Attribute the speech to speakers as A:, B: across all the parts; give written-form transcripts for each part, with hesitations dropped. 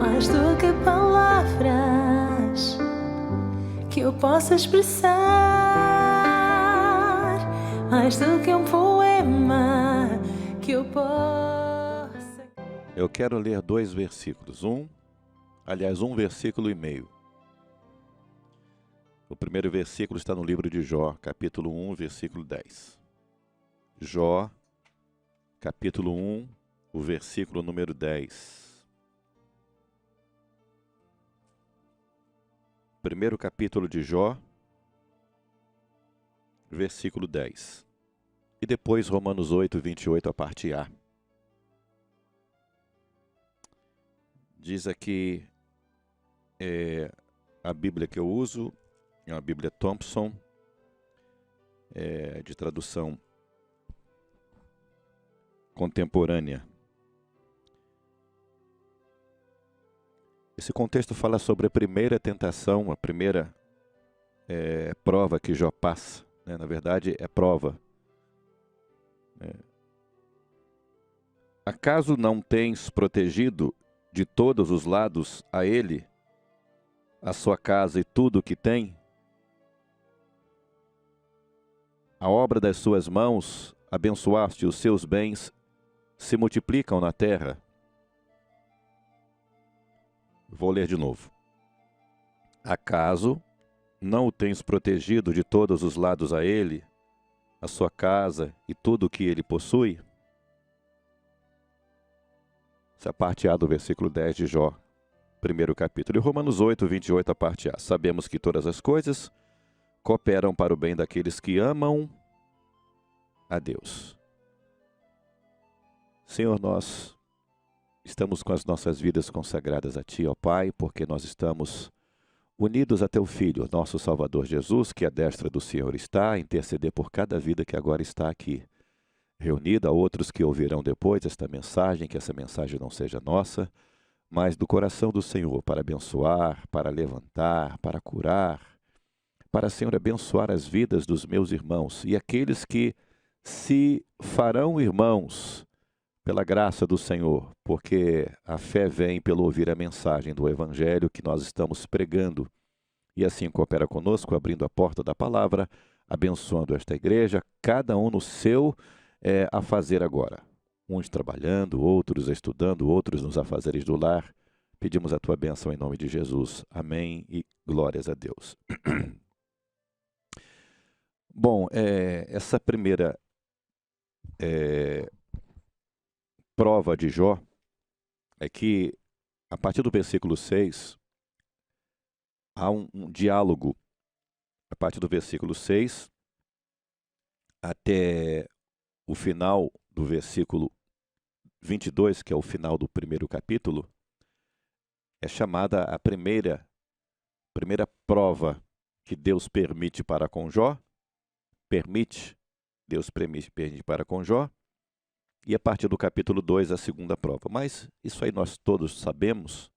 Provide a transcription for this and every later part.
A: mais do que palavras que eu possa expressar, mais do que um poema que eu possa...
B: Eu quero ler 2 versículos, um versículo e meio. O primeiro versículo está no livro de Jó, capítulo 1, versículo 10. Jó, capítulo 1, o versículo número 10. Primeiro capítulo de Jó, versículo 10. E depois Romanos 8, 28, a parte A. Diz aqui, a Bíblia que eu uso é uma Bíblia Thompson, de tradução contemporânea. Esse contexto fala sobre a primeira tentação, a primeira prova que Jó passa. Na verdade, é prova. Acaso não tens protegido de todos os lados a ele, a sua casa e tudo o que tem? A obra das suas mãos abençoaste, os seus bens se multiplicam na terra. Vou ler de novo. Acaso não o tens protegido de todos os lados a ele, a sua casa e tudo o que ele possui? Essa é a parte A do versículo 10 de Jó, primeiro capítulo. E Romanos 8, 28, a parte A. Sabemos que todas as coisas cooperam para o bem daqueles que amam a Deus. Senhor, nós estamos com as nossas vidas consagradas a Ti, ó Pai, porque nós estamos unidos a Teu Filho, nosso Salvador Jesus, que à destra do Senhor está, a interceder por cada vida que agora está aqui reunida, a outros que ouvirão depois esta mensagem, que essa mensagem não seja nossa, mas do coração do Senhor, para abençoar, para levantar, para curar, para, Senhor, abençoar as vidas dos meus irmãos e aqueles que se farão irmãos pela graça do Senhor, porque a fé vem pelo ouvir a mensagem do Evangelho que nós estamos pregando. E assim coopera conosco, abrindo a porta da palavra, abençoando esta igreja, cada um no seu a fazer agora. Uns trabalhando, outros estudando, outros nos afazeres do lar. Pedimos a tua bênção em nome de Jesus. Amém e glórias a Deus. Bom, essa primeira prova de Jó é que, a partir do versículo 6, há um diálogo, a partir do versículo 6 até o final do versículo 22, que é o final do primeiro capítulo, é chamada a primeira prova que Deus permite para com Jó. Deus permite para com Jó. E a partir do capítulo 2, a segunda prova. Mas isso aí nós todos sabemos,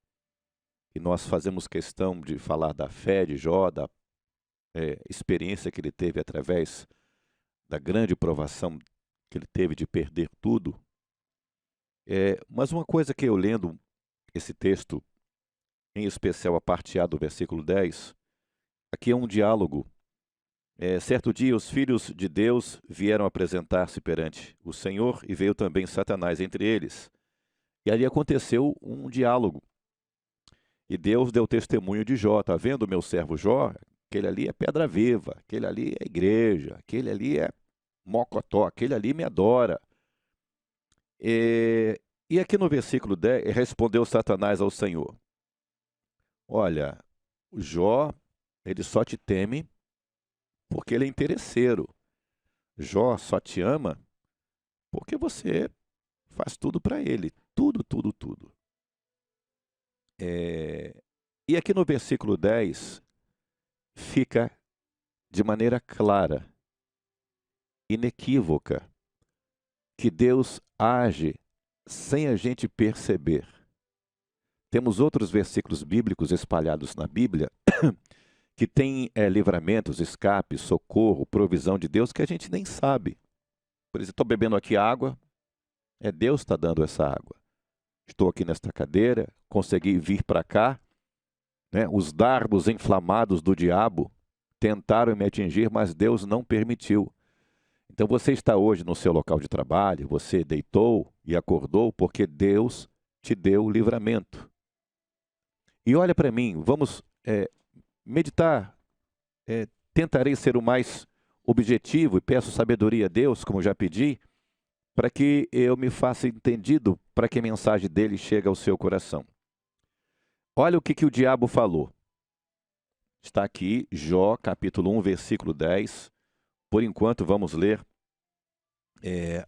B: e nós fazemos questão de falar da fé de Jó, da experiência que ele teve através da grande provação que ele teve de perder tudo. Mas uma coisa que eu lendo esse texto, em especial a parte A do versículo 10, aqui é um diálogo. Certo dia os filhos de Deus vieram apresentar-se perante o Senhor e veio também Satanás entre eles. E ali aconteceu um diálogo. E Deus deu testemunho de Jó. Está vendo, meu servo Jó? Aquele ali é pedra viva, aquele ali é igreja, aquele ali é mocotó, aquele ali me adora. E aqui no versículo 10, respondeu Satanás ao Senhor: olha, o Jó, ele só te teme porque ele é interesseiro. Jó só te ama porque você faz tudo para ele. Tudo, tudo, tudo. E aqui no versículo 10, fica de maneira clara, inequívoca, que Deus age sem a gente perceber. Temos outros versículos bíblicos espalhados na Bíblia que têm livramentos, escapes, socorro, provisão de Deus que a gente nem sabe. Por exemplo, estou bebendo aqui água, Deus está dando essa água. estou aqui nesta cadeira, consegui vir para cá, né? Os dardos inflamados do diabo tentaram me atingir, mas Deus não permitiu. Então você está hoje no seu local de trabalho, você deitou e acordou porque Deus te deu o livramento. E olha para mim, vamos meditar, tentarei ser o mais objetivo e peço sabedoria a Deus, como já pedi, para que eu me faça entendido, para que a mensagem dele chegue ao seu coração. Olha o que o diabo falou. Está aqui, Jó, capítulo 1, versículo 10. Por enquanto, vamos ler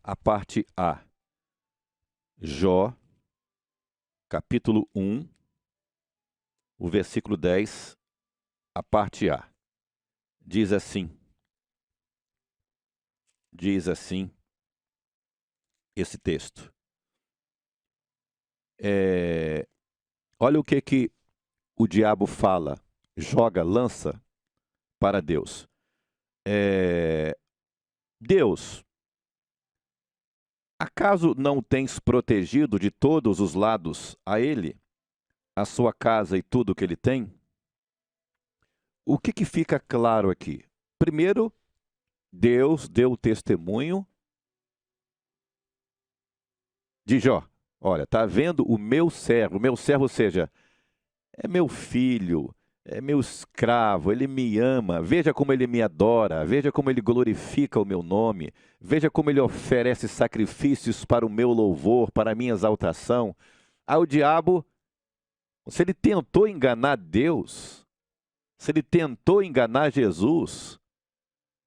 B: a parte A. Jó, capítulo 1, o versículo 10, a parte A. Diz assim esse texto. Olha o que o diabo fala, lança para Deus. Deus, acaso não tens protegido de todos os lados a ele, a sua casa e tudo que ele tem? O que fica claro aqui? Primeiro, Deus deu testemunho de Jó. Olha, está vendo o meu servo, ou seja, é meu filho, é meu escravo, ele me ama, veja como ele me adora, veja como ele glorifica o meu nome, veja como ele oferece sacrifícios para o meu louvor, para a minha exaltação. O diabo, se ele tentou enganar Deus, se ele tentou enganar Jesus,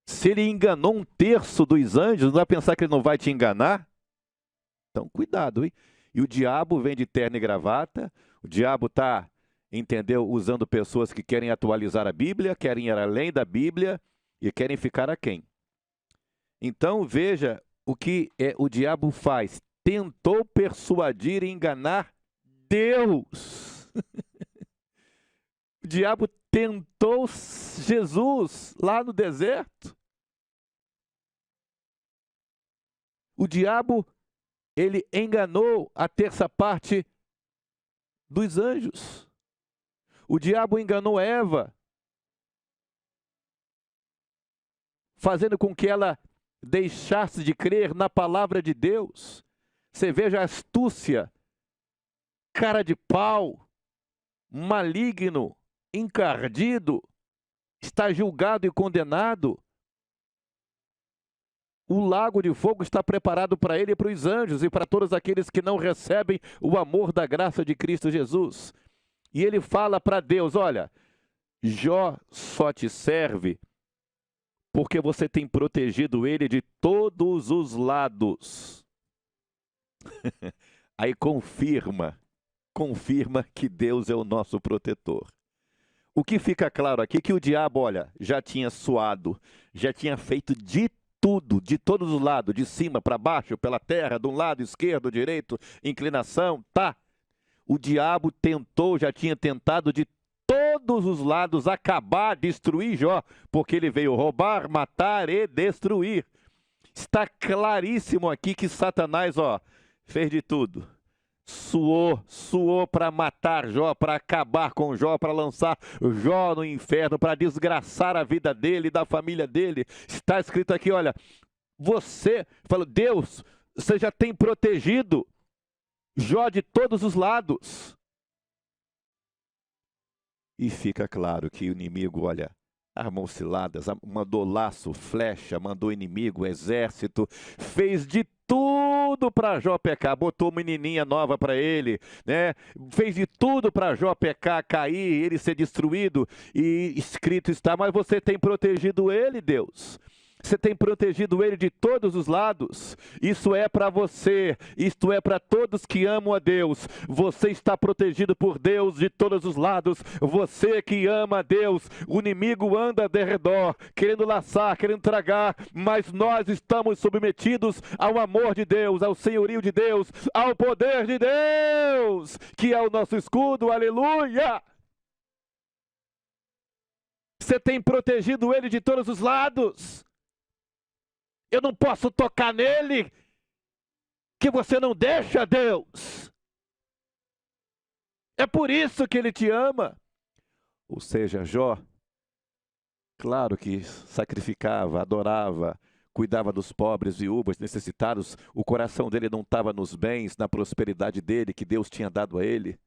B: se ele enganou 1/3 dos anjos, não vai pensar que ele não vai te enganar? Então, cuidado, hein? E o diabo vem de terno e gravata, o diabo está, entendeu, usando pessoas que querem atualizar a Bíblia, querem ir além da Bíblia e querem ficar aquém. Então, veja o que o diabo faz. Tentou persuadir e enganar Deus. O diabo tentou Jesus lá no deserto. O diabo, ele enganou a 1/3 parte dos anjos. O diabo enganou Eva, fazendo com que ela deixasse de crer na palavra de Deus. Você veja a astúcia, cara de pau, maligno, encardido, está julgado e condenado. O lago de fogo está preparado para ele e para os anjos e para todos aqueles que não recebem o amor da graça de Cristo Jesus. E ele fala para Deus, olha, Jó só te serve porque você tem protegido ele de todos os lados. Aí confirma que Deus é o nosso protetor. O que fica claro aqui é que o diabo, olha, já tinha suado, já tinha feito de tudo, de todos os lados, de cima para baixo, pela terra, de um lado, esquerdo, direito, inclinação, tá. O diabo já tinha tentado de todos os lados acabar, destruir Jó, porque ele veio roubar, matar e destruir. Está claríssimo aqui que Satanás, fez de tudo. Suou para matar Jó, para acabar com Jó, para lançar Jó no inferno, para desgraçar a vida dele e da família dele. Está escrito aqui, olha, Deus, você já tem protegido Jó de todos os lados. E fica claro que o inimigo, olha, armou ciladas, mandou laço, flecha, mandou inimigo, exército, fez de tudo para Jó pecar, botou menininha nova para ele, né? Fez de tudo para Jó pecar, cair, ele ser destruído, e escrito está, mas você tem protegido ele, Deus. Você tem protegido ele de todos os lados. Isso é para você, isto é para todos que amam a Deus. Você está protegido por Deus de todos os lados. Você que ama a Deus, o inimigo anda de redor, querendo laçar, querendo tragar, mas nós estamos submetidos ao amor de Deus, ao senhorio de Deus, ao poder de Deus, que é o nosso escudo, aleluia! Você tem protegido ele de todos os lados. Eu não posso tocar nele, que você não deixa, Deus. É por isso que ele te ama. Ou seja, Jó, claro que sacrificava, adorava, cuidava dos pobres, viúvas, necessitados. O coração dele não estava nos bens, na prosperidade dele, que Deus tinha dado a ele.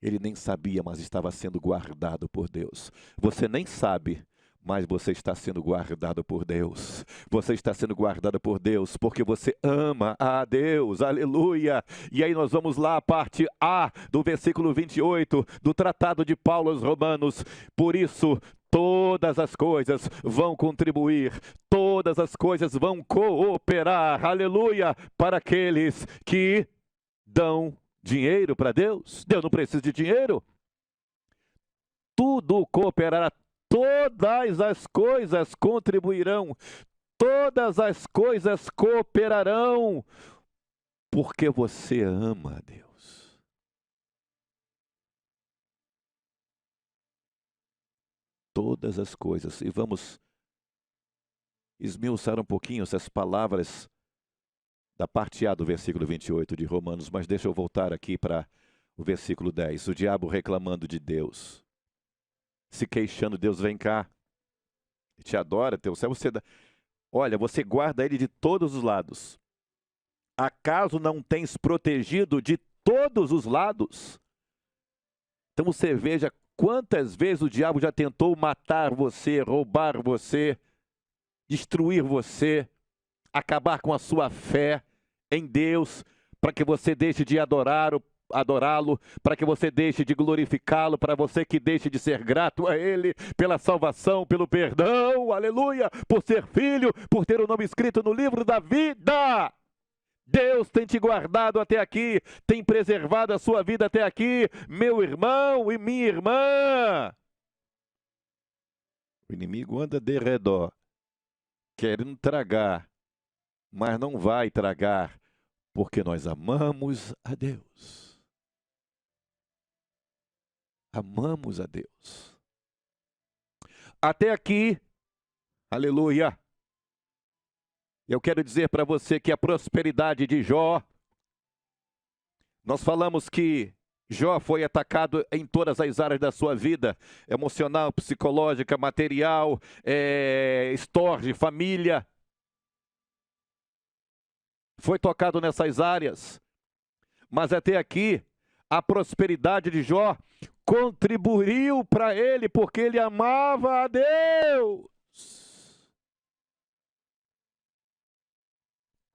B: Ele nem sabia, mas estava sendo guardado por Deus. Você nem sabe, mas você está sendo guardado por Deus. Você está sendo guardado por Deus porque você ama a Deus. Aleluia! E aí nós vamos lá, a parte A do versículo 28 do Tratado de Paulo aos Romanos. Por isso, todas as coisas vão contribuir, todas as coisas vão cooperar, aleluia, para aqueles que dão dinheiro para Deus. Deus não precisa de dinheiro. Tudo cooperará, todas as coisas contribuirão, todas as coisas cooperarão, porque você ama a Deus. Todas as coisas. E vamos esmiuçar um pouquinho essas palavras da parte A do versículo 28 de Romanos, mas deixa eu voltar aqui para o versículo 10. O diabo reclamando de Deus, se queixando, Deus vem cá, te adora, teu céu, olha, você guarda ele de todos os lados. Acaso não tens protegido de todos os lados? Então você veja quantas vezes o diabo já tentou matar você, roubar você, destruir você, acabar com a sua fé em Deus, para que você deixe de adorá-lo, para que você deixe de glorificá-lo, para você que deixe de ser grato a Ele pela salvação, pelo perdão, aleluia, por ser filho, por ter o nome escrito no livro da vida. Deus tem te guardado até aqui, tem preservado a sua vida até aqui, meu irmão e minha irmã. O inimigo anda de redor, querendo tragar, mas não vai tragar, porque nós amamos a Deus. Amamos a Deus. Até aqui, aleluia. Eu quero dizer para você que a prosperidade de Jó, nós falamos que Jó foi atacado em todas as áreas da sua vida, emocional, psicológica, material, estorge, família. Foi tocado nessas áreas, mas até aqui a prosperidade de Jó contribuiu para ele, porque ele amava a Deus.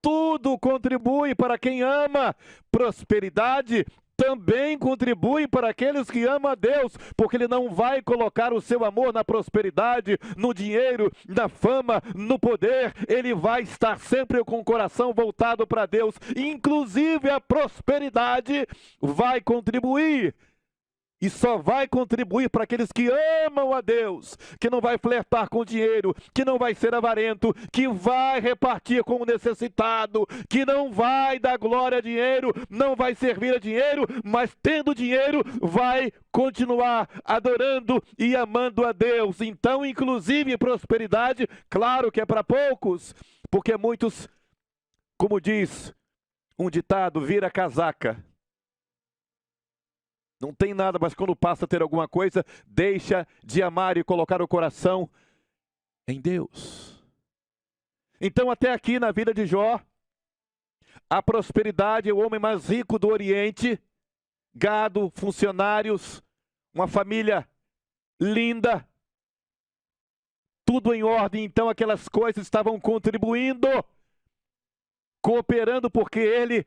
B: Tudo contribui para quem ama. Prosperidade também contribui para aqueles que amam a Deus, porque Ele não vai colocar o seu amor na prosperidade, no dinheiro, na fama, no poder. Ele vai estar sempre com o coração voltado para Deus. Inclusive a prosperidade vai contribuir. E só vai contribuir para aqueles que amam a Deus, que não vai flertar com dinheiro, que não vai ser avarento, que vai repartir com o necessitado, que não vai dar glória a dinheiro, não vai servir a dinheiro, mas tendo dinheiro vai continuar adorando e amando a Deus. Então, inclusive prosperidade, claro que é para poucos, porque muitos, como diz um ditado, vira casaca. Não tem nada, mas quando passa a ter alguma coisa, deixa de amar e colocar o coração em Deus. Então, até aqui na vida de Jó, a prosperidade é o homem mais rico do Oriente, gado, funcionários, uma família linda, tudo em ordem. Então, aquelas coisas estavam contribuindo, cooperando, porque ele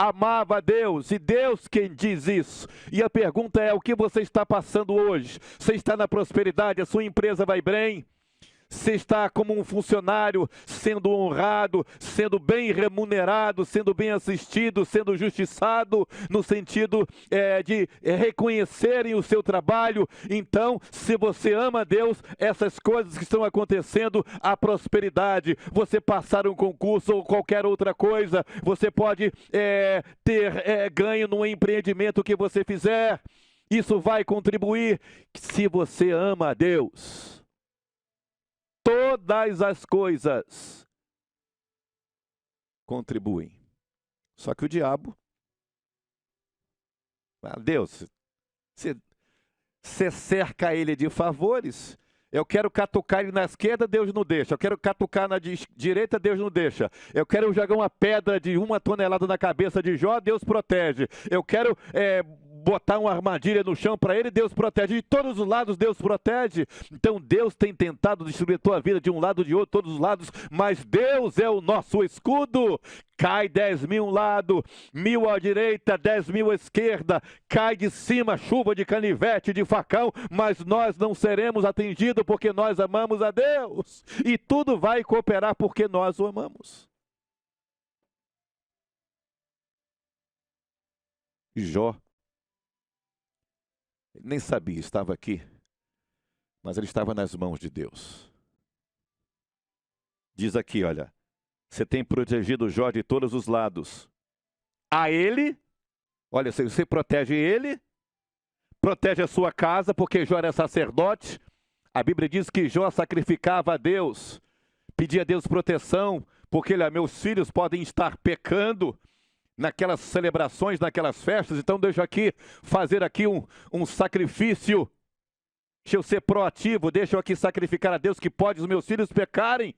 B: amava a Deus, e Deus quem diz isso. E a pergunta é: o que você está passando hoje? Você está na prosperidade? A sua empresa vai bem? Você está como um funcionário, sendo honrado, sendo bem remunerado, sendo bem assistido, sendo justiçado, no sentido de reconhecerem o seu trabalho. Então, se você ama a Deus, essas coisas que estão acontecendo, a prosperidade, você passar um concurso ou qualquer outra coisa, você pode ter ganho no empreendimento que você fizer. Isso vai contribuir se você ama a Deus. Todas as coisas contribuem. Só que o diabo Ah, Deus, você cerca ele de favores. Eu quero catucar ele na esquerda, Deus não deixa. Eu quero catucar na direita, Deus não deixa. Eu quero jogar uma pedra de 1 tonelada na cabeça de Jó, Deus protege. Eu quero botar uma armadilha no chão para ele, Deus protege. De todos os lados, Deus protege. Então Deus tem tentado destruir a tua vida de um lado, de outro, todos os lados, mas Deus é o nosso escudo. Cai 10.000 um lado, 1.000 à direita, 10.000 à esquerda, cai de cima chuva de canivete, de facão, mas nós não seremos atingidos porque nós amamos a Deus. E tudo vai cooperar porque nós o amamos. E Jó nem sabia, estava aqui, mas ele estava nas mãos de Deus. Diz aqui, olha, você tem protegido Jó de todos os lados. A ele, olha, você protege ele, protege a sua casa, porque Jó era sacerdote. A Bíblia diz que Jó sacrificava a Deus, pedia a Deus proteção, porque meus filhos podem estar pecando naquelas celebrações, naquelas festas, então deixa aqui fazer aqui um sacrifício. Deixa eu ser proativo, deixa eu aqui sacrificar a Deus, que pode os meus filhos pecarem.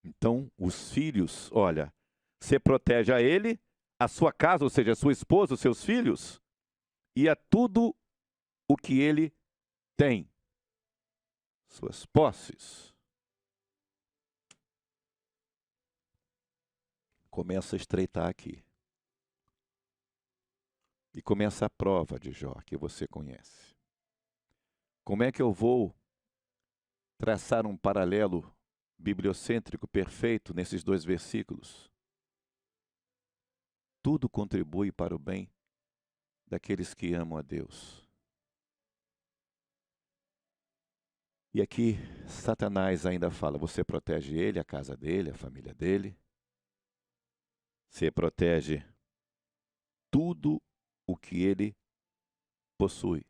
B: Então, os filhos, olha, você protege a ele, a sua casa, ou seja, a sua esposa, os seus filhos, e a tudo o que ele tem, suas posses. Começa a estreitar aqui. E começa a prova de Jó, que você conhece. Como é que eu vou traçar um paralelo bibliocêntrico perfeito nesses 2 versículos? Tudo contribui para o bem daqueles que amam a Deus. E aqui Satanás ainda fala, você protege ele, a casa dele, a família dele. Você protege tudo o que ele possui.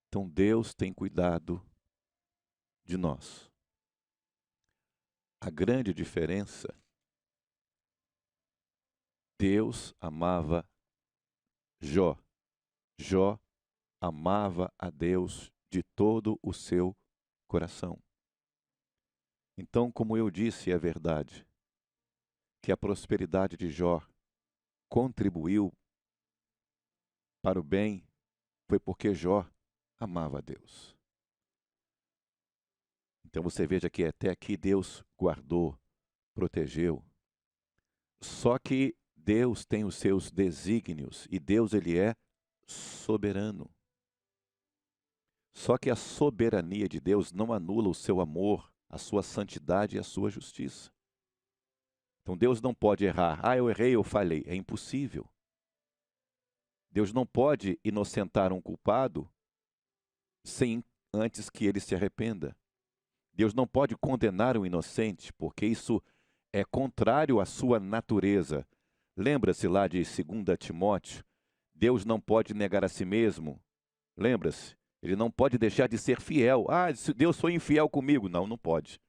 B: Então Deus tem cuidado de nós. A grande diferença, Deus amava Jó. Jó amava a Deus de todo o seu coração. Então, como eu disse, é verdade que a prosperidade de Jó contribuiu para o bem, foi porque Jó amava a Deus. Então você veja que até aqui Deus guardou, protegeu. Só que Deus tem os seus desígnios e Deus ele é soberano. Só que a soberania de Deus não anula o seu amor, a sua santidade e a sua justiça. Então Deus não pode errar. Ah, eu errei, eu falhei. É impossível. Deus não pode inocentar um culpado sem antes que ele se arrependa. Deus não pode condenar um inocente, porque isso é contrário à sua natureza. Lembra-se lá de 2 Timóteo? Deus não pode negar a si mesmo. Lembra-se? Ele não pode deixar de ser fiel. Ah, se Deus foi infiel comigo. Não, não pode.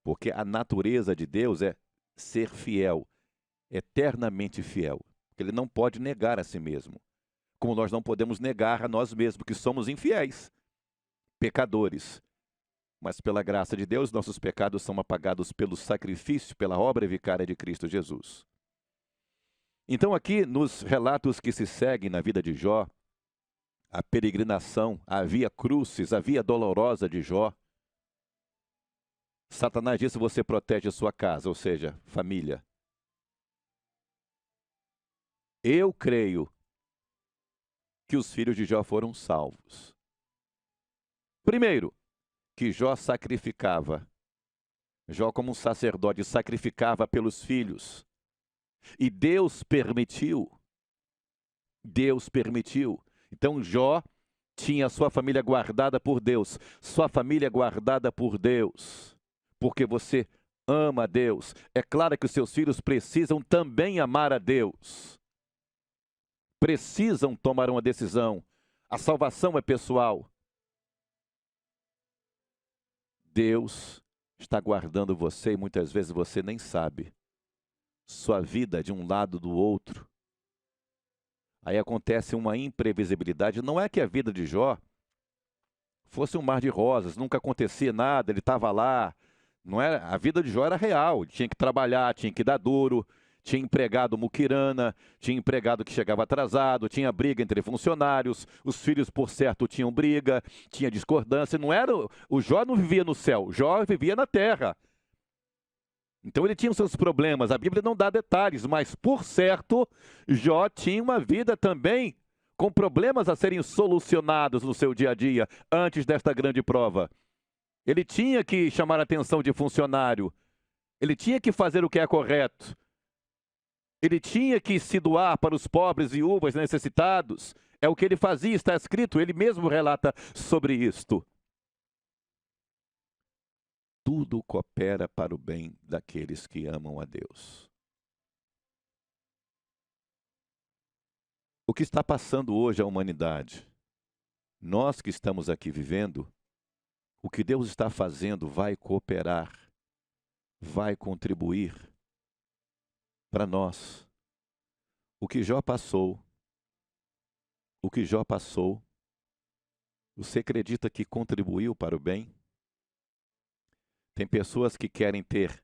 B: Porque a natureza de Deus é ser fiel, eternamente fiel. Ele não pode negar a si mesmo. Como nós não podemos negar a nós mesmos, que somos infiéis, pecadores. Mas pela graça de Deus, nossos pecados são apagados pelo sacrifício, pela obra vicária de Cristo Jesus. Então aqui, nos relatos que se seguem na vida de Jó, a peregrinação, a via crucis, a via dolorosa de Jó, Satanás disse, você protege a sua casa, ou seja, família. Eu creio que os filhos de Jó foram salvos. Primeiro, que Jó sacrificava. Jó, como um sacerdote, sacrificava pelos filhos. E Deus permitiu. Deus permitiu. Então Jó tinha sua família guardada por Deus. Sua família guardada por Deus. Porque você ama a Deus. É claro que os seus filhos precisam também amar a Deus. Precisam tomar uma decisão. A salvação é pessoal. Deus está guardando você e muitas vezes você nem sabe. Sua vida de um lado do outro. Aí acontece uma imprevisibilidade. Não é que a vida de Jó fosse um mar de rosas, nunca acontecia nada, ele estava lá. Não era, a vida de Jó era real, ele tinha que trabalhar, tinha que dar duro, tinha empregado muquirana, tinha empregado que chegava atrasado, tinha briga entre funcionários, os filhos, por certo, tinham briga, tinha discordância. Não era, o Jó não vivia no céu, Jó vivia na terra. Então ele tinha os seus problemas, a Bíblia não dá detalhes, mas por certo, Jó tinha uma vida também com problemas a serem solucionados no seu dia a dia, antes desta grande prova. Ele tinha que chamar a atenção de funcionário, ele tinha que fazer o que é correto, ele tinha que se doar para os pobres, viúvas, necessitados. É o que ele fazia, está escrito, ele mesmo relata sobre isto. Tudo coopera para o bem daqueles que amam a Deus. O que está passando hoje à humanidade? Nós que estamos aqui vivendo, o que Deus está fazendo vai cooperar, vai contribuir para nós. O que Jó passou, você acredita que contribuiu para o bem? Tem pessoas que querem ter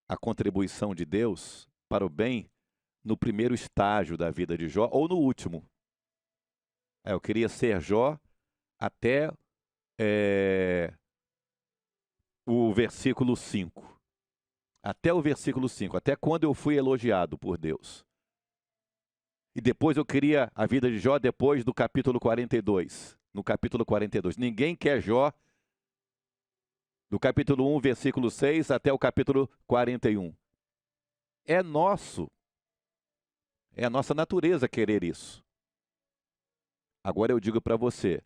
B: a contribuição de Deus para o bem no primeiro estágio da vida de Jó ou no último. Eu queria ser Jó até o versículo 5. Até o versículo 5, até quando eu fui elogiado por Deus. E depois eu queria a vida de Jó depois do capítulo 42. No capítulo 42. Ninguém quer Jó do capítulo 1, versículo 6 até o capítulo 41. É nosso. É a nossa natureza querer isso. Agora eu digo para você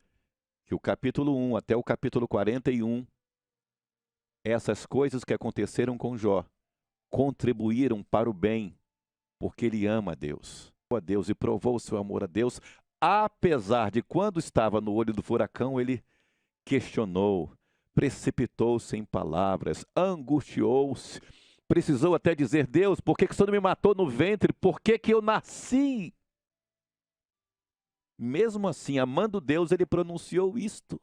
B: que o capítulo 1 até o capítulo 41, essas coisas que aconteceram com Jó contribuíram para o bem, porque ele ama a Deus. A Deus e provou o seu amor a Deus, apesar de quando estava no olho do furacão, ele questionou, precipitou-se em palavras, angustiou-se, precisou até dizer: Deus, por que o Senhor não me matou no ventre? Por que eu nasci? Mesmo assim, amando Deus, ele pronunciou isto.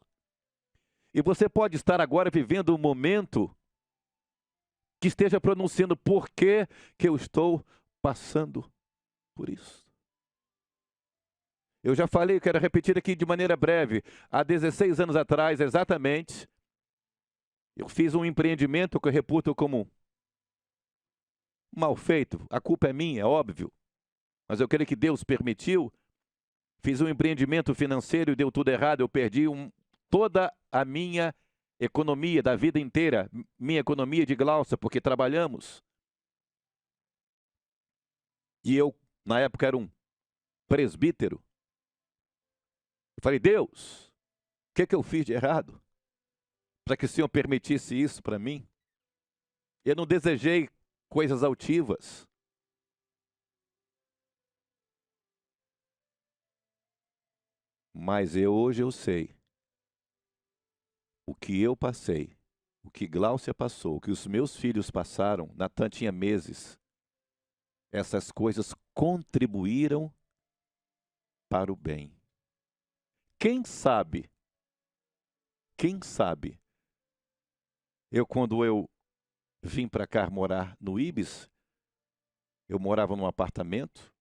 B: E você pode estar agora vivendo um momento que esteja pronunciando: por que eu estou passando por isso? Eu já falei, quero repetir aqui de maneira breve. Há 16 anos atrás, exatamente, eu fiz um empreendimento que eu reputo como mal feito. A culpa é minha, é óbvio. Mas eu creio que Deus permitiu. Fiz um empreendimento financeiro e deu tudo errado. Eu perdi toda a minha economia da vida inteira. Minha economia de Glaucia, porque trabalhamos. E eu, na época, era um presbítero. Eu falei: Deus, o que eu fiz de errado para que o Senhor permitisse isso para mim? Eu não desejei coisas altivas. Mas hoje eu sei o que eu passei, o que Gláucia passou, o que os meus filhos passaram. Natan tinha meses. Essas coisas contribuíram para o bem. Quem sabe, quando eu vim para cá morar no Ibis, eu morava num apartamento,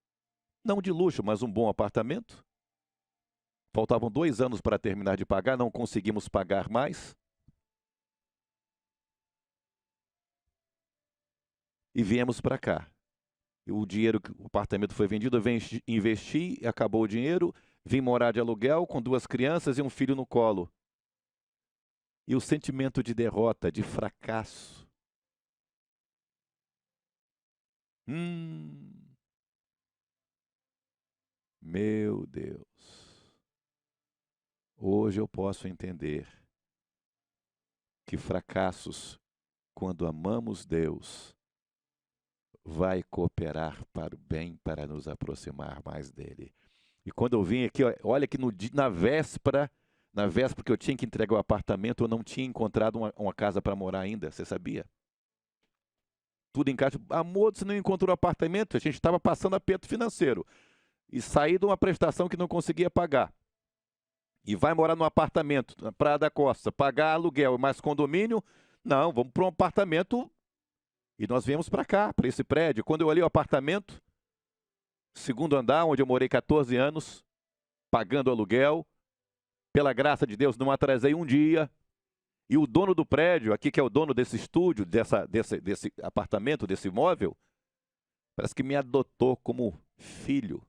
B: não de luxo, mas um bom apartamento. Faltavam 2 anos para terminar de pagar, não conseguimos pagar mais. E viemos para cá. O dinheiro, o apartamento foi vendido, eu investi, acabou o dinheiro, vim morar de aluguel com 2 crianças e um filho no colo. E o sentimento de derrota, de fracasso. Meu Deus. Hoje eu posso entender que fracassos, quando amamos Deus, vai cooperar para o bem, para nos aproximar mais dele. E quando eu vim aqui, olha que na véspera Na véspera que eu tinha que entregar o apartamento, eu não tinha encontrado uma casa para morar ainda, você sabia? Tudo em casa. Amor, você não encontrou o apartamento? A gente estava passando aperto financeiro. E saí de uma prestação que não conseguia pagar. E vai morar num apartamento, na Praia da Costa, pagar aluguel e mais condomínio? Não, vamos para um apartamento. E nós viemos para cá, para esse prédio. Quando eu olhei o apartamento, segundo andar, onde eu morei 14 anos, pagando aluguel, pela graça de Deus, não atrasei um dia. E o dono do prédio, aqui que é o dono desse estúdio, desse apartamento, desse imóvel, parece que me adotou como filho.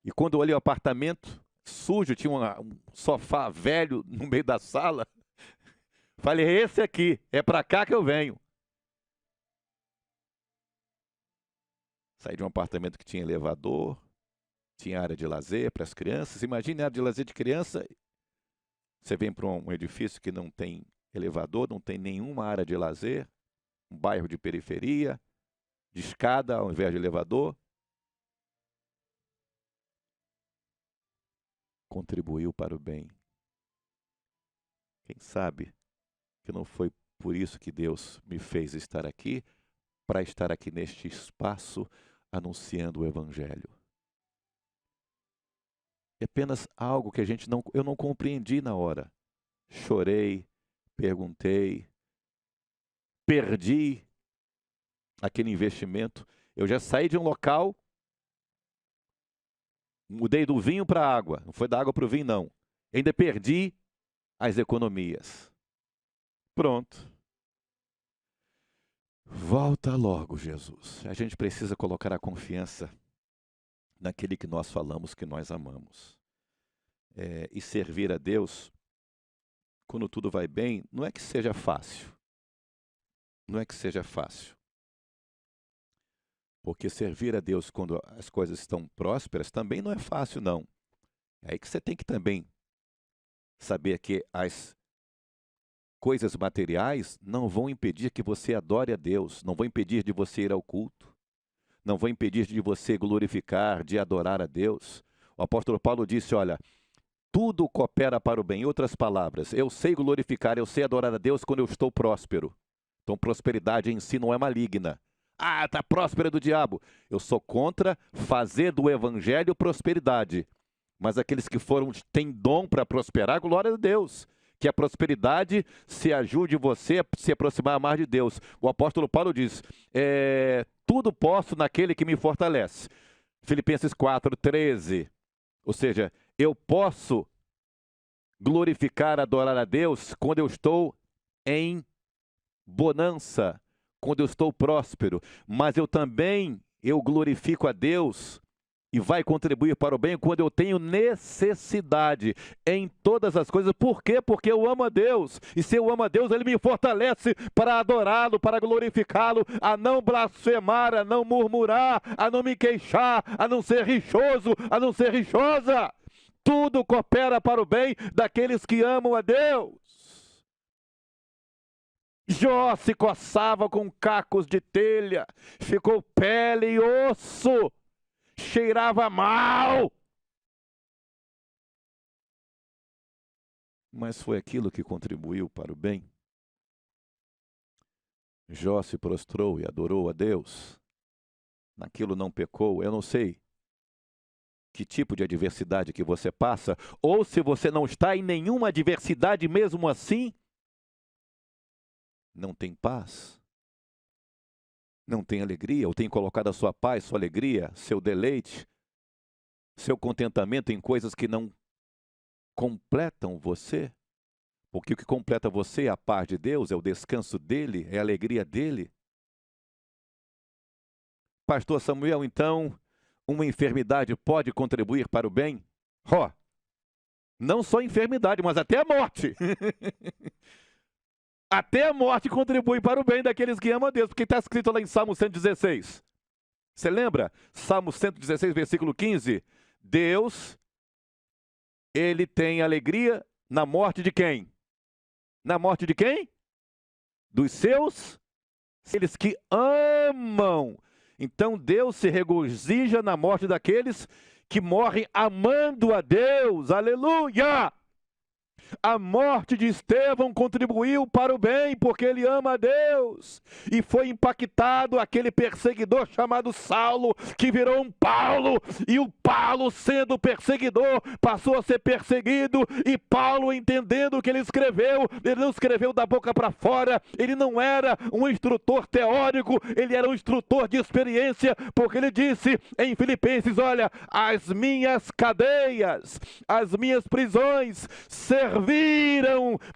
B: E quando eu olhei o apartamento, sujo, tinha um sofá velho no meio da sala, falei, esse aqui, é para cá que eu venho. Saí de um apartamento que tinha elevador, tinha área de lazer para as crianças. Imagine a área de lazer de criança. Você vem para um edifício que não tem elevador, não tem nenhuma área de lazer, um bairro de periferia, de escada ao invés de elevador. Contribuiu para o bem. Quem sabe que não foi por isso que Deus me fez estar aqui, para estar aqui neste espaço anunciando o Evangelho. É apenas algo que eu não compreendi na hora. Chorei, perguntei, perdi aquele investimento. Eu já saí de um local, mudei do vinho para a água. Não foi da água para o vinho, não. Ainda perdi as economias. Pronto. Volta logo, Jesus. A gente precisa colocar a confiança naquele que nós falamos que nós amamos. E servir a Deus, quando tudo vai bem, não é que seja fácil. Não é que seja fácil. Porque servir a Deus quando as coisas estão prósperas também não é fácil, não. É aí que você tem que também saber que as coisas materiais não vão impedir que você adore a Deus, não vão impedir de você ir ao culto, não vão impedir de você glorificar, de adorar a Deus. O apóstolo Paulo disse, olha, tudo coopera para o bem. Em outras palavras, eu sei glorificar, eu sei adorar a Deus quando eu estou próspero. Então, prosperidade em si não é maligna. Ah, está próspera do diabo. Eu sou contra fazer do evangelho prosperidade. Mas aqueles que têm dom para prosperar, glória a Deus. Que a prosperidade se ajude você a se aproximar mais de Deus. O apóstolo Paulo diz, tudo posso naquele que me fortalece. Filipenses 4:13. Ou seja, eu posso glorificar, adorar a Deus quando eu estou em bonança, quando eu estou próspero. Mas eu glorifico a Deus e vai contribuir para o bem quando eu tenho necessidade em todas as coisas. Por quê? Porque eu amo a Deus. E se eu amo a Deus, Ele me fortalece para adorá-lo, para glorificá-lo, a não blasfemar, a não murmurar, a não me queixar, a não ser rixoso, a não ser rixosa. Tudo coopera para o bem daqueles que amam a Deus. Jó se coçava com cacos de telha, ficou pele e osso, cheirava mal. Mas foi aquilo que contribuiu para o bem. Jó se prostrou e adorou a Deus. Naquilo não pecou. Eu não sei que tipo de adversidade que você passa, ou se você não está em nenhuma adversidade mesmo assim, não tem paz, não tem alegria, ou tem colocado a sua paz, sua alegria, seu deleite, seu contentamento em coisas que não completam você, porque o que completa você é a paz de Deus, é o descanso dele, é a alegria dele. Pastor Samuel, então, uma enfermidade pode contribuir para o bem? Não só a enfermidade, mas até a morte. Até a morte contribui para o bem daqueles que amam a Deus, porque está escrito lá em Salmo 116. Você lembra? Salmo 116, versículo 15. Deus, Ele tem alegria na morte de quem? Na morte de quem? Dos seus, aqueles que amam. Então Deus se regozija na morte daqueles que morrem amando a Deus. Aleluia! A morte de Estevão contribuiu para o bem, porque ele ama a Deus. E foi impactado aquele perseguidor chamado Saulo, que virou um Paulo. E o Paulo, sendo perseguidor, passou a ser perseguido. E Paulo, entendendo o que ele não escreveu da boca para fora. Ele não era um instrutor teórico, ele era um instrutor de experiência, porque ele disse em Filipenses: olha, as minhas cadeias, as minhas prisões serviram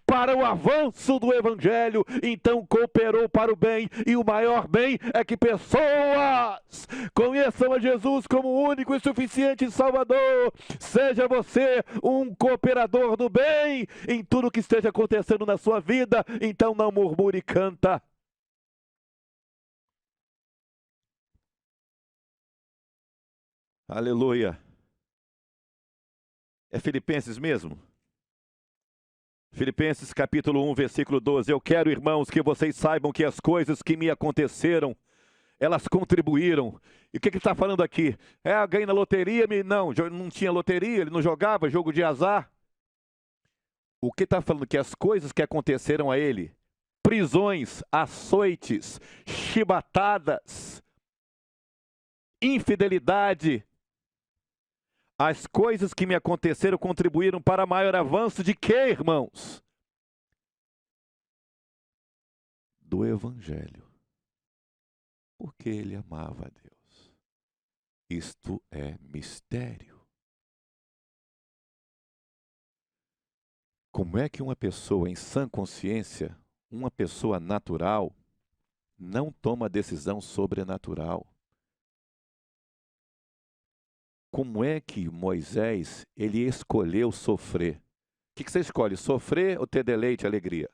B: para o avanço do Evangelho, então cooperou para o bem, e o maior bem é que pessoas conheçam a Jesus como o único e suficiente Salvador. Seja você um cooperador do bem em tudo que esteja acontecendo na sua vida, então não murmure e canta. Aleluia. É Filipenses mesmo? Filipenses capítulo 1, versículo 12. Eu quero, irmãos, que vocês saibam que as coisas que me aconteceram, elas contribuíram. E o que ele está falando aqui? Ganhei na loteria? Não tinha loteria, ele não jogava jogo de azar. O que está falando? Que as coisas que aconteceram a ele, prisões, açoites, chibatadas, infidelidade, as coisas que me aconteceram contribuíram para maior avanço de quê, irmãos? Do Evangelho. Porque ele amava a Deus. Isto é mistério. Como é que uma pessoa em sã consciência, uma pessoa natural, não toma decisão sobrenatural? Como é que Moisés, ele escolheu sofrer? O que você escolhe? Sofrer ou ter deleite e alegria?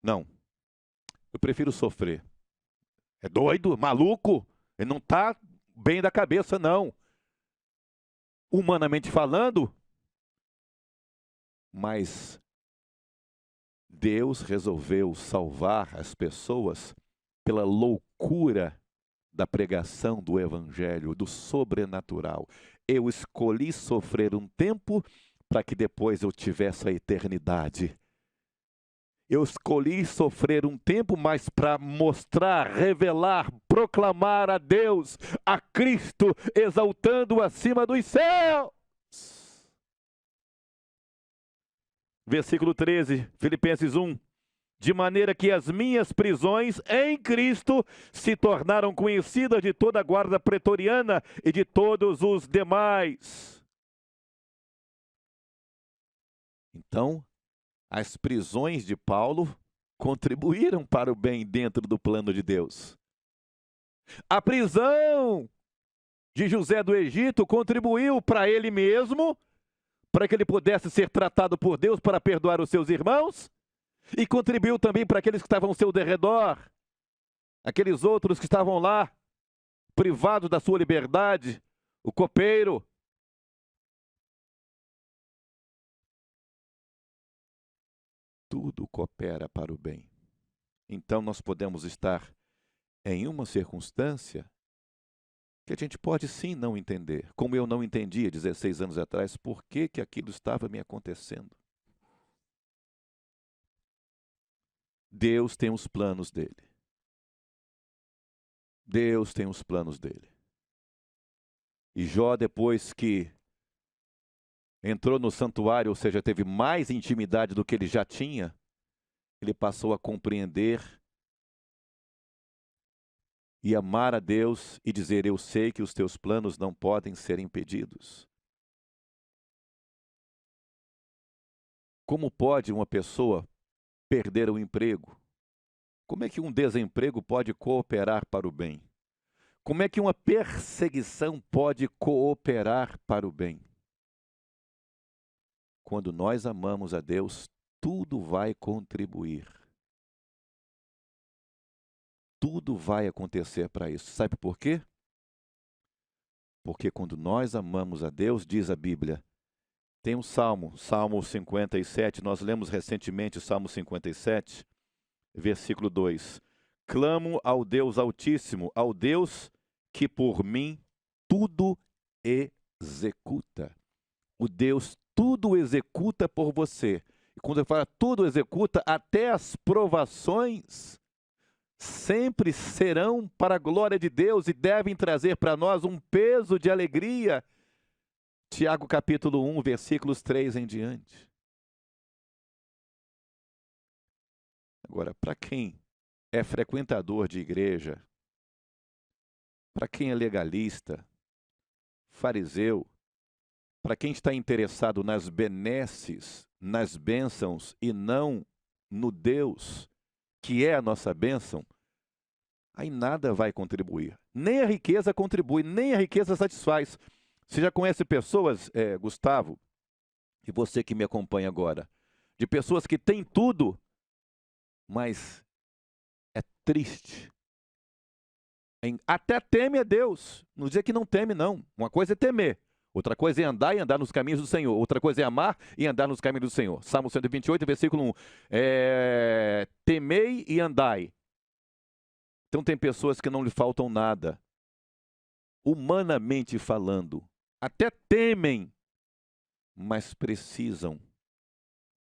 B: Não. Eu prefiro sofrer. É doido? Maluco? Ele não está bem da cabeça, não. Humanamente falando. Mas Deus resolveu salvar as pessoas pela loucura da pregação do Evangelho, do sobrenatural. Eu escolhi sofrer um tempo para que depois eu tivesse a eternidade. Eu escolhi sofrer um tempo, mas para mostrar, revelar, proclamar a Deus, a Cristo, exaltando acima dos céus. Versículo 13, Filipenses 1. De maneira que as minhas prisões em Cristo se tornaram conhecidas de toda a guarda pretoriana e de todos os demais. Então, as prisões de Paulo contribuíram para o bem dentro do plano de Deus. A prisão de José do Egito contribuiu para ele mesmo, para que ele pudesse ser tratado por Deus para perdoar os seus irmãos. E contribuiu também para aqueles que estavam ao seu derredor, aqueles outros que estavam lá, privados da sua liberdade, o copeiro. Tudo coopera para o bem. Então nós podemos estar em uma circunstância que a gente pode sim não entender, como eu não entendia 16 anos atrás, por que aquilo estava me acontecendo. Deus tem os planos dele. Deus tem os planos dele. E Jó, depois que entrou no santuário, ou seja, teve mais intimidade do que ele já tinha, ele passou a compreender e amar a Deus e dizer: eu sei que os teus planos não podem ser impedidos. Como pode uma pessoa perder o emprego? Como é que um desemprego pode cooperar para o bem? Como é que uma perseguição pode cooperar para o bem? Quando nós amamos a Deus, tudo vai contribuir. Tudo vai acontecer para isso. Sabe por quê? Porque quando nós amamos a Deus, diz a Bíblia, tem um Salmo 57, nós lemos recentemente o Salmo 57, versículo 2. Clamo ao Deus Altíssimo, ao Deus que por mim tudo executa. O Deus tudo executa por você. E quando ele fala tudo executa, até as provações sempre serão para a glória de Deus e devem trazer para nós um peso de alegria. Tiago capítulo 1, versículos 3 em diante. Agora, para quem é frequentador de igreja, para quem é legalista, fariseu, para quem está interessado nas benesses, nas bênçãos e não no Deus que é a nossa bênção, aí nada vai contribuir. Nem a riqueza contribui, nem a riqueza satisfaz. Você já conhece pessoas, Gustavo, e você que me acompanha agora, de pessoas que têm tudo, mas é triste. Até teme a Deus. Não dizer que não teme, não. Uma coisa é temer. Outra coisa é andar e andar nos caminhos do Senhor. Outra coisa é amar e andar nos caminhos do Senhor. Salmo 128, versículo 1. Temei e andai. Então tem pessoas que não lhe faltam nada. Humanamente falando. Até temem, mas precisam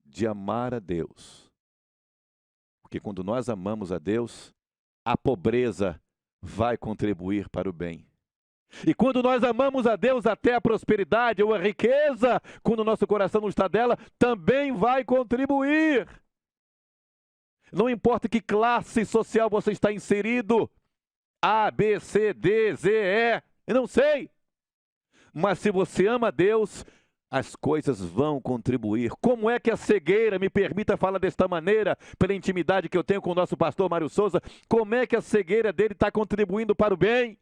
B: de amar a Deus. Porque quando nós amamos a Deus, a pobreza vai contribuir para o bem. E quando nós amamos a Deus, até a prosperidade ou a riqueza, quando o nosso coração não está dela, também vai contribuir. Não importa que classe social você está inserido, A, B, C, D, Z, E, eu não sei. Mas se você ama a Deus, as coisas vão contribuir. Como é que a cegueira, me permita falar desta maneira, pela intimidade que eu tenho com o nosso pastor Mário Souza, como é que a cegueira dele está contribuindo para o bem?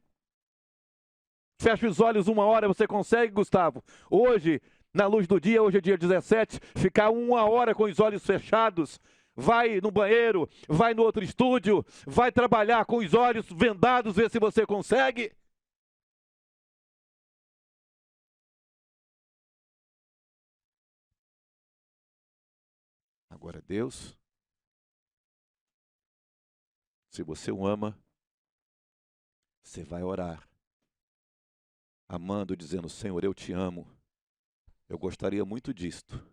B: Fecha os olhos uma hora, você consegue, Gustavo? Hoje, na luz do dia, hoje é dia 17, ficar uma hora com os olhos fechados. Vai no banheiro, vai no outro estúdio, vai trabalhar com os olhos vendados, ver se você consegue. Agora, Deus, se você o ama, você vai orar, amando, dizendo: Senhor, eu te amo, eu gostaria muito disto,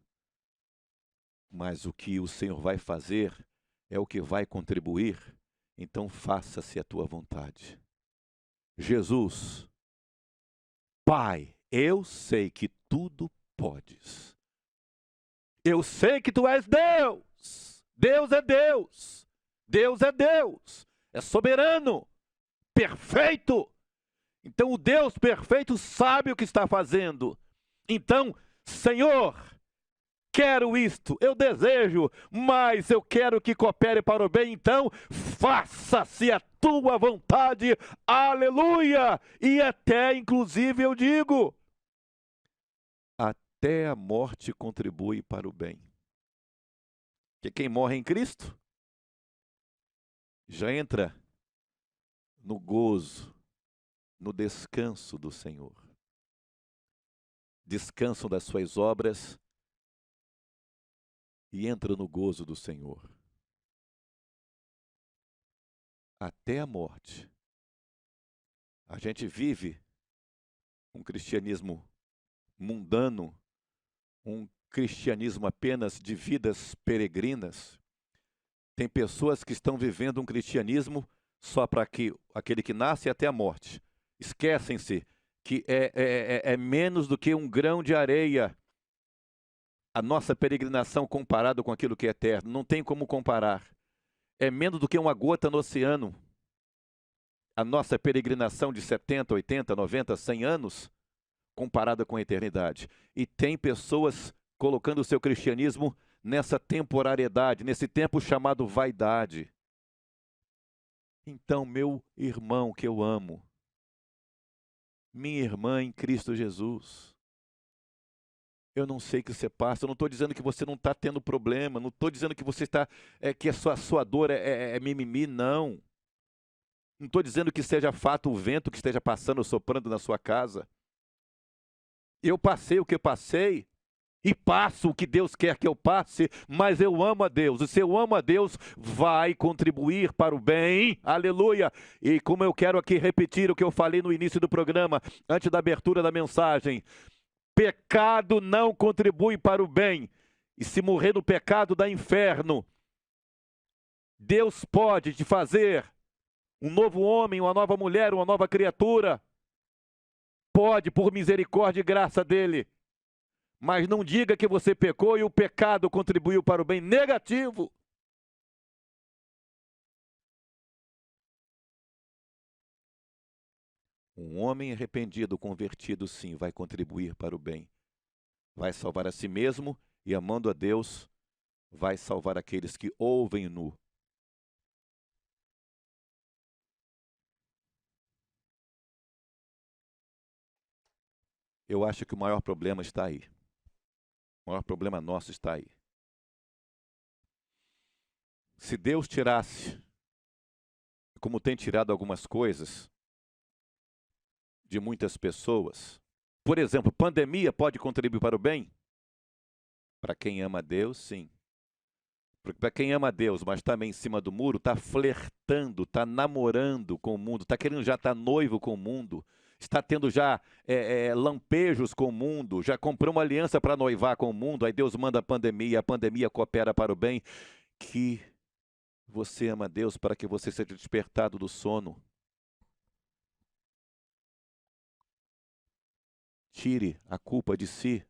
B: mas o que o Senhor vai fazer é o que vai contribuir, então faça-se a tua vontade. Jesus, Pai, eu sei que tudo podes. Eu sei que tu és Deus. Deus é Deus. Deus é Deus. É soberano, perfeito. Então o Deus perfeito sabe o que está fazendo. Então, Senhor, quero isto, eu desejo, mas eu quero que coopere para o bem, então faça-se a tua vontade, aleluia! E até, inclusive, eu digo, até a morte contribui para o bem. Porque quem morre em Cristo já entra no gozo, no descanso do Senhor. Descansam das suas obras e entra no gozo do Senhor. Até a morte. A gente vive um cristianismo mundano, um cristianismo apenas de vidas peregrinas. Tem pessoas que estão vivendo um cristianismo só para que aquele que nasce até a morte. Esquecem-se que é menos do que um grão de areia. A nossa peregrinação comparado com aquilo que é eterno, não tem como comparar. É menos do que uma gota no oceano. A nossa peregrinação de 70, 80, 90, 100 anos, comparada com a eternidade. E tem pessoas colocando o seu cristianismo nessa temporariedade, nesse tempo chamado vaidade. Então, meu irmão que eu amo, minha irmã em Cristo Jesus, eu não sei o que você passa, eu não estou dizendo que você não está tendo problema, não estou dizendo que você está, que a sua dor é mimimi, não. Não estou dizendo que seja fato o vento que esteja passando, soprando na sua casa. Eu passei o que eu passei, e passo o que Deus quer que eu passe, mas eu amo a Deus. E se eu amo a Deus, vai contribuir para o bem. Aleluia! E como eu quero aqui repetir o que eu falei no início do programa, antes da abertura da mensagem: pecado não contribui para o bem. E se morrer no pecado, dá inferno. Deus pode te fazer um novo homem, uma nova mulher, uma nova criatura. Pode, por misericórdia e graça dele. Mas não diga que você pecou e o pecado contribuiu para o bem. Negativo. Um homem arrependido, convertido, sim, vai contribuir para o bem. Vai salvar a si mesmo e, amando a Deus, vai salvar aqueles que ouvem-no. Eu acho que o maior problema está aí. O maior problema nosso está aí. Se Deus tirasse, como tem tirado algumas coisas de muitas pessoas, por exemplo, pandemia pode contribuir para o bem? Para quem ama a Deus, sim. Para quem ama a Deus, mas está meio em cima do muro, está flertando, está namorando com o mundo, está querendo já estar noivo com o mundo, está tendo já lampejos com o mundo, já comprou uma aliança para noivar com o mundo, aí Deus manda a pandemia coopera para o bem. Que você ama a Deus para que você seja despertado do sono. Tire a culpa de si,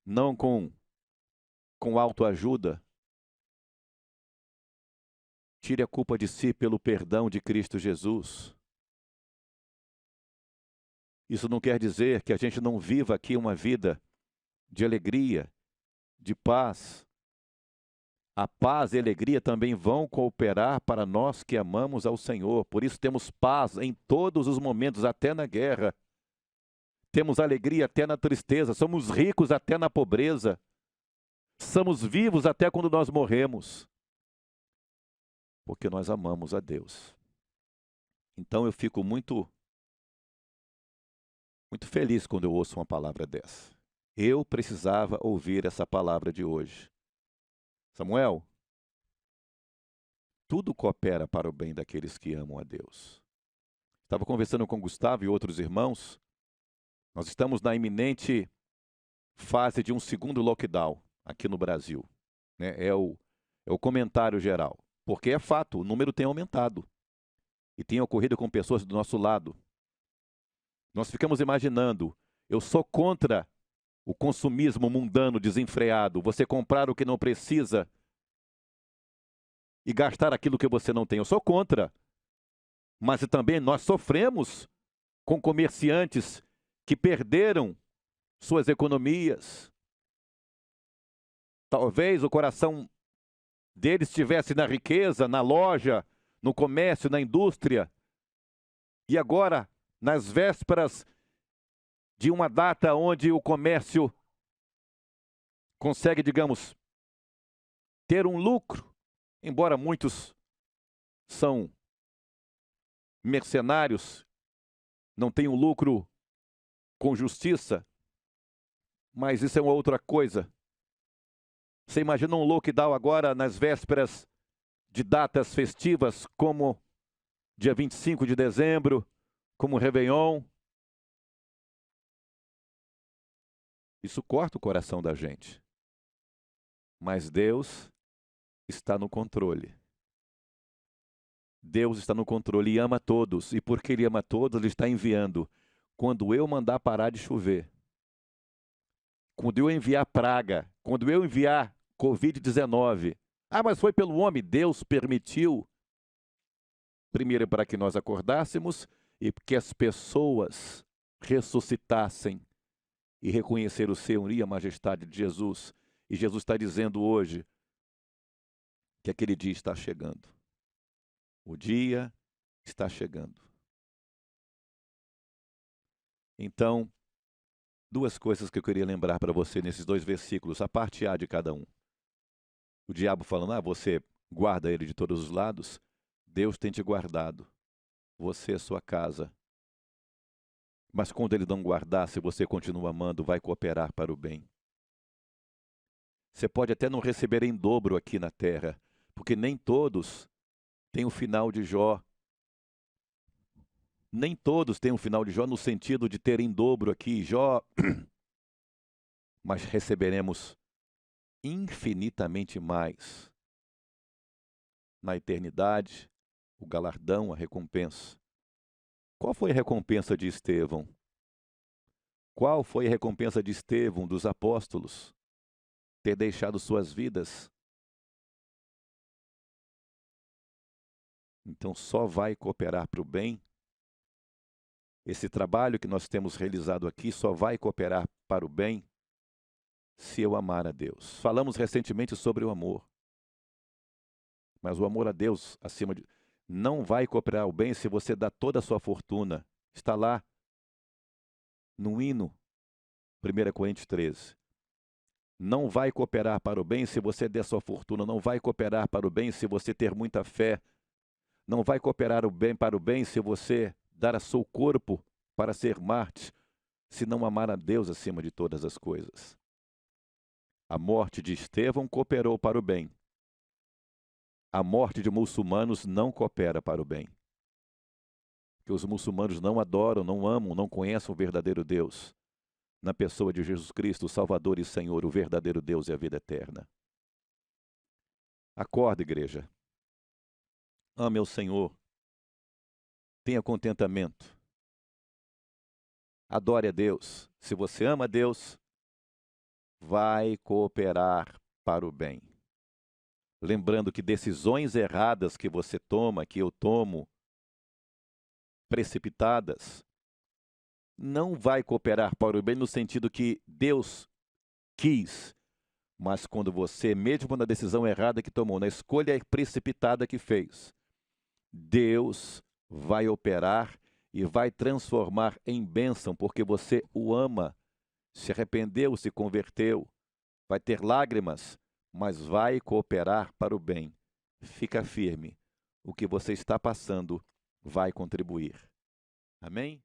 B: não com autoajuda. Tire a culpa de si pelo perdão de Cristo Jesus. Isso não quer dizer que a gente não viva aqui uma vida de alegria, de paz. A paz e a alegria também vão cooperar para nós que amamos ao Senhor. Por isso temos paz em todos os momentos, até na guerra. Temos alegria até na tristeza. Somos ricos até na pobreza. Somos vivos até quando nós morremos. Porque nós amamos a Deus. Então eu fico muito feliz quando eu ouço uma palavra dessa. Eu precisava ouvir essa palavra de hoje. Samuel, tudo coopera para o bem daqueles que amam a Deus. Estava conversando com Gustavo e outros irmãos. Nós estamos na iminente fase de um segundo lockdown aqui no Brasil. É o comentário geral. Porque é fato, o número tem aumentado. E tem ocorrido com pessoas do nosso lado. Nós ficamos imaginando, eu sou contra o consumismo mundano desenfreado, você comprar o que não precisa e gastar aquilo que você não tem. Eu sou contra. Mas também nós sofremos com comerciantes que perderam suas economias. Talvez o coração deles estivesse na riqueza, na loja, no comércio, na indústria. E agora, nas vésperas de uma data onde o comércio consegue, digamos, ter um lucro, embora muitos são mercenários, não tenham lucro com justiça, mas isso é uma outra coisa. Você imagina um lockdown agora nas vésperas de datas festivas, como dia 25 de dezembro, como o Réveillon. Isso corta o coração da gente. Mas Deus está no controle. Deus está no controle e ama todos. E porque Ele ama todos, Ele está enviando. Quando eu mandar parar de chover, quando eu enviar praga, quando eu enviar Covid-19, mas foi pelo homem, Deus permitiu. Primeiro para que nós acordássemos e que as pessoas ressuscitassem e reconhecer o Senhor e a majestade de Jesus. E Jesus está dizendo hoje que aquele dia está chegando. O dia está chegando. Então, duas coisas que eu queria lembrar para você nesses dois versículos, a parte A de cada um. O diabo falando, você guarda ele de todos os lados. Deus tem te guardado, você e sua casa. Mas quando ele não guardar, se você continua amando, vai cooperar para o bem. Você pode até não receber em dobro aqui na terra, porque nem todos têm o final de Jó. Nem todos têm o final de Jó no sentido de ter em dobro aqui, Jó, mas receberemos infinitamente mais na eternidade, o galardão, a recompensa. Qual foi a recompensa de Estevão? Qual foi a recompensa de Estevão, dos apóstolos? Ter deixado suas vidas. Então só vai cooperar para o bem. Esse trabalho que nós temos realizado aqui só vai cooperar para o bem se eu amar a Deus. Falamos recentemente sobre o amor. Mas o amor a Deus, acima de... não vai cooperar ao bem se você dá toda a sua fortuna. Está lá no hino, 1 Coríntios 13. Não vai cooperar para o bem se você der sua fortuna. Não vai cooperar para o bem se você ter muita fé. Não vai cooperar para o bem se você dar a seu corpo para ser mártir, se não amar a Deus acima de todas as coisas. A morte de Estevão cooperou para o bem. A morte de muçulmanos não coopera para o bem. Porque os muçulmanos não adoram, não amam, não conhecem o verdadeiro Deus. Na pessoa de Jesus Cristo, o Salvador e Senhor, o verdadeiro Deus e a vida eterna. Acorda, igreja. Ame ao Senhor. Tenha contentamento. Adore a Deus. Se você ama a Deus, vai cooperar para o bem. Lembrando que decisões erradas que você toma, que eu tomo, precipitadas, não vai cooperar para o bem no sentido que Deus quis, mas quando você, mesmo na decisão errada que tomou, na escolha precipitada que fez, Deus vai operar e vai transformar em bênção, porque você o ama, se arrependeu, se converteu, vai ter lágrimas, mas vai cooperar para o bem. Fica firme, o que você está passando vai contribuir. Amém?